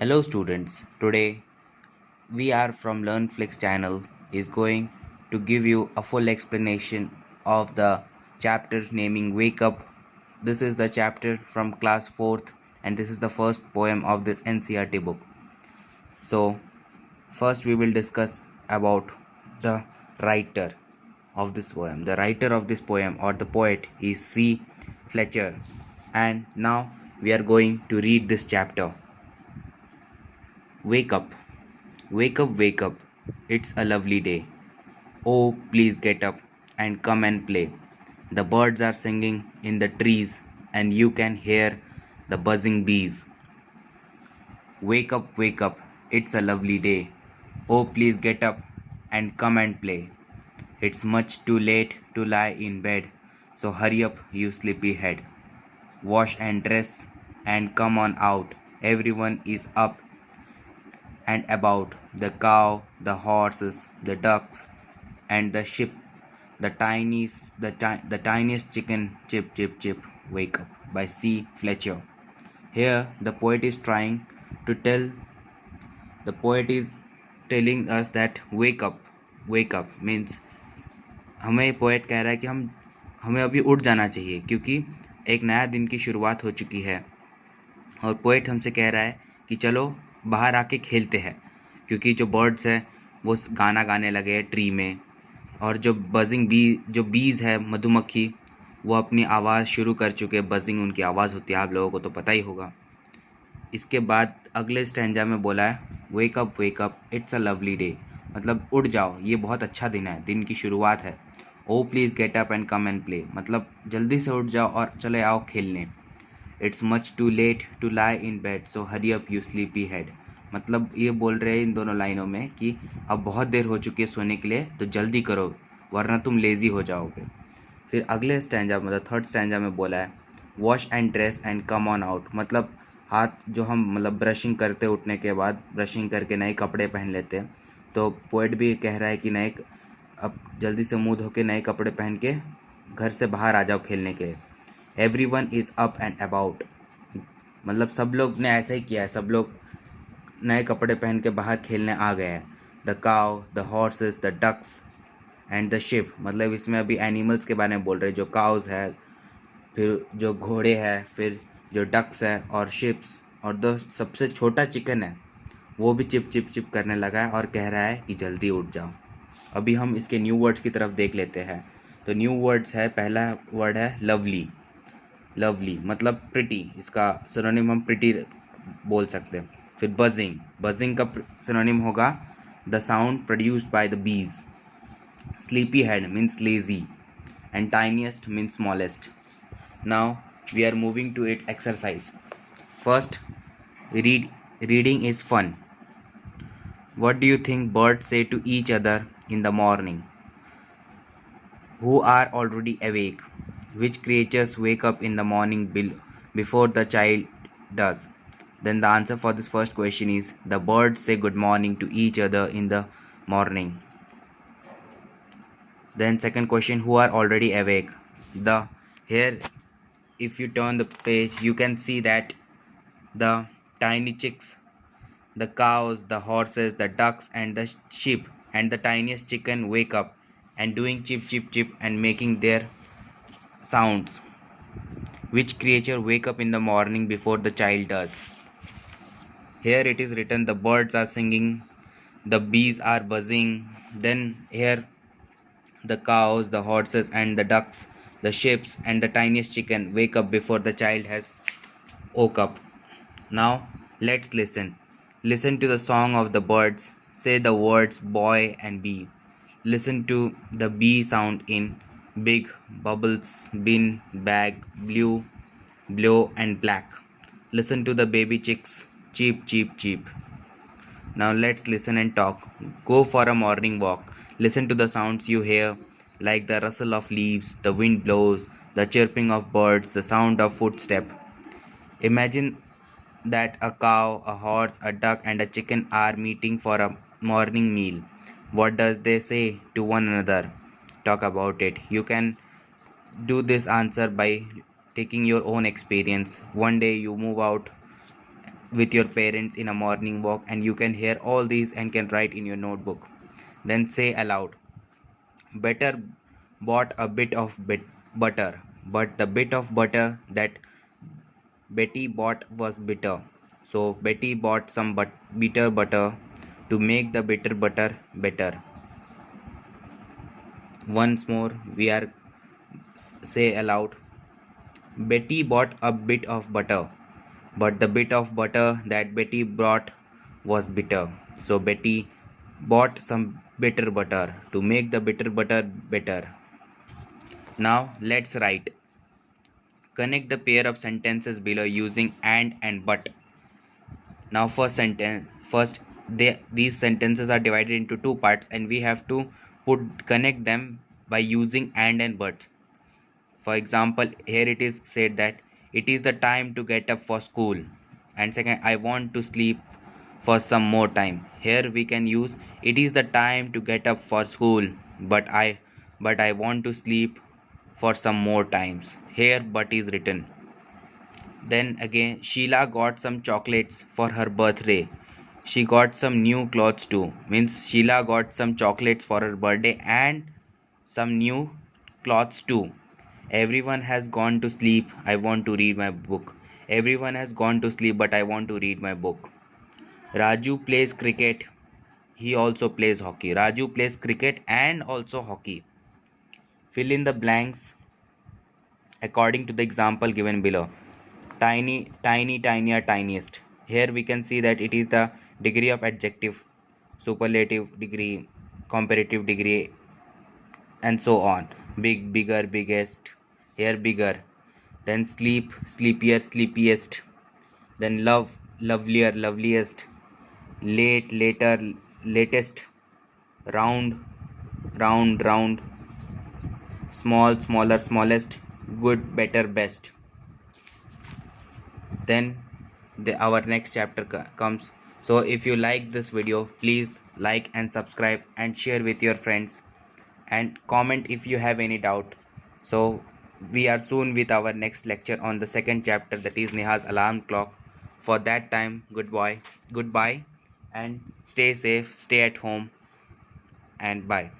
Hello students, today we are from LearnFlix channel is going to give you a full explanation of the chapter naming Wake Up. This is the chapter from class 4th and this is the first poem of this NCERT book. So first we will discuss about the writer of this poem. The writer of this poem or the poet is C. Fletcher, and now we are going to read this chapter. Wake up. Wake up, wake up, it's a lovely day. Oh, please get up and come and play. The birds are singing in the trees, and you can hear the buzzing bees. Wake up, it's a lovely day. Oh, please get up and come and play. It's much too late to lie in bed, so hurry up, you sleepy head. Wash and dress and come on out. Everyone is up and about, the cow, the horses, the ducks, and the sheep, the tiniest chicken, chip, chip, chip, wake up, by C. Fletcher. Here, the poet is telling us that wake up means हमें poet कह रहा है कि हमें अभी उठ जाना चाहिए क्योंकि एक नया दिन की शुरुआत हो चुकी है। और पोएट हमसे कह रहा है कि चलो बाहर आके खेलते हैं, क्योंकि जो बर्ड्स है वो गाना गाने लगे हैं ट्री में, और जो बीज है मधुमक्खी, वो अपनी आवाज़ शुरू कर चुके हैं। बजिंग उनकी आवाज़ होती है, आप लोगों को तो पता ही होगा। इसके बाद अगले स्टैंजा में बोला है wake up it's a lovely day, मतलब उठ जाओ, ये बहुत अच्छा दिन है, दिन की शुरुआत है। Oh please get up and come and play, मतलब जल्दी से उठ जाओ और चले आओ खेलने। It's much too late to lie in bed, so hurry up you sleepy head, मतलब ये बोल रहे हैं इन दोनों लाइनों में कि अब बहुत देर हो चुकी है सोने के लिए, तो जल्दी करो वरना तुम लेज़ी हो जाओगे। फिर अगले स्टैंजा मतलब थर्ड स्टैंजा में बोला है wash and dress and come on out, मतलब हाथ जो हम मतलब ब्रशिंग करते उठने के बाद ब्रशिंग करके नए कपड़े पहन लेते हैं, तो पोएट भी कह रहा है कि अब जल्दी से मुँह धो के नए कपड़े पहन के घर से बाहर आ जाओ खेलने के लिए। Everyone is up and about, मतलब सब लोग ने ऐसा ही किया है, सब लोग नए कपड़े पहन के बाहर खेलने आ गए हैं। The cow, the horses, the ducks and the ship, मतलब इसमें अभी एनिमल्स के बारे में बोल रहे हैं, जो काउस है, फिर जो घोड़े हैं, फिर जो डक्स है और शिप्स, और जो सबसे छोटा चिकन है वो भी चिप चिप चिप करने लगा है और कह रहा है कि जल्दी उठ जाओ। अभी हम इसके न्यू वर्ड्स की तरफ देख लेते हैं। तो न्यू वर्ड्स है, पहला वर्ड है लवली। लवली मतलब प्रिटी, इसका सिनोनिम हम प्रिटी बोल सकते हैं। फिर बजिंग, बजिंग का सिनोनिम होगा the sound produced by the bees. Sleepy head means lazy, and tiniest means smallest. Now we are moving to its exercise. First, reading is fun. What do you think birds say to each other in the morning? Who are already awake? Which creatures wake up in the morning before the child does? Then the answer for this first question is the birds say good morning to each other in the morning. Then second question, who are already awake? Here, if you turn the page, you can see that the tiny chicks, the cows, the horses, the ducks and the sheep and the tiniest chicken wake up and doing chip chip chip and making their sounds. Which creature wake up in the morning before the child does? Here it is written the birds are singing, the bees are buzzing. Then here the cows, the horses and the ducks, the sheep and the tiniest chicken wake up before the child has woke up. Now let's listen. Listen to the song of the birds. Say the words boy and bee. Listen to the bee sound in big, bubbles, bin, bag, blue, blow and black. Listen to the baby chicks. Cheep, cheep, cheep. Now let's listen and talk. Go for a morning walk. Listen to the sounds you hear, like the rustle of leaves, the wind blows, the chirping of birds, the sound of footstep. Imagine that a cow, a horse, a duck, and a chicken are meeting for a morning meal. What does they say to one another? Talk about it. You can do this answer by taking your own experience. One day you move out with your parents in a morning walk, and you can hear all these and can write in your notebook. Then say aloud, better bought a bit of butter, but the bit of butter that Betty bought was bitter. So Betty bought some bitter butter to make the bitter butter better. Once more, we are say aloud, Betty bought a bit of butter, but the bit of butter that Betty brought was bitter. So Betty bought some bitter butter to make the bitter butter better. Now let's write. Connect the pair of sentences below using and but. Now these sentences are divided into two parts, and we have to connect them by using and but. For example, here it is said that it is the time to get up for school, and second, I want to sleep for some more time. Here we can use it is the time to get up for school, but I want to sleep for some more times. Here but is written. Then again, Sheila got some chocolates for her birthday. She got some new clothes too. Means Sheila got some chocolates for her birthday and some new clothes too. Everyone has gone to sleep. I want to read my book. Everyone has gone to sleep, but I want to read my book. Raju plays cricket. He also plays hockey. Raju plays cricket and also hockey. Fill in the blanks according to the example given below. Tiny, tiny, tinier, tiniest. Here we can see that it is the degree of adjective, superlative degree, comparative degree, and so on. Big, bigger, biggest. Here bigger. Then sleep, sleepier, sleepiest. Then love, lovelier, loveliest. Late, later, latest. Round, round, round. Small, smaller, smallest. Good, better, best. Then our next chapter comes. So if you like this video, please like and subscribe and share with your friends, and comment if you have any doubt. So we are soon with our next lecture on the second chapter, that is Neha's alarm clock. For that time, goodbye, and stay safe, stay at home, and bye.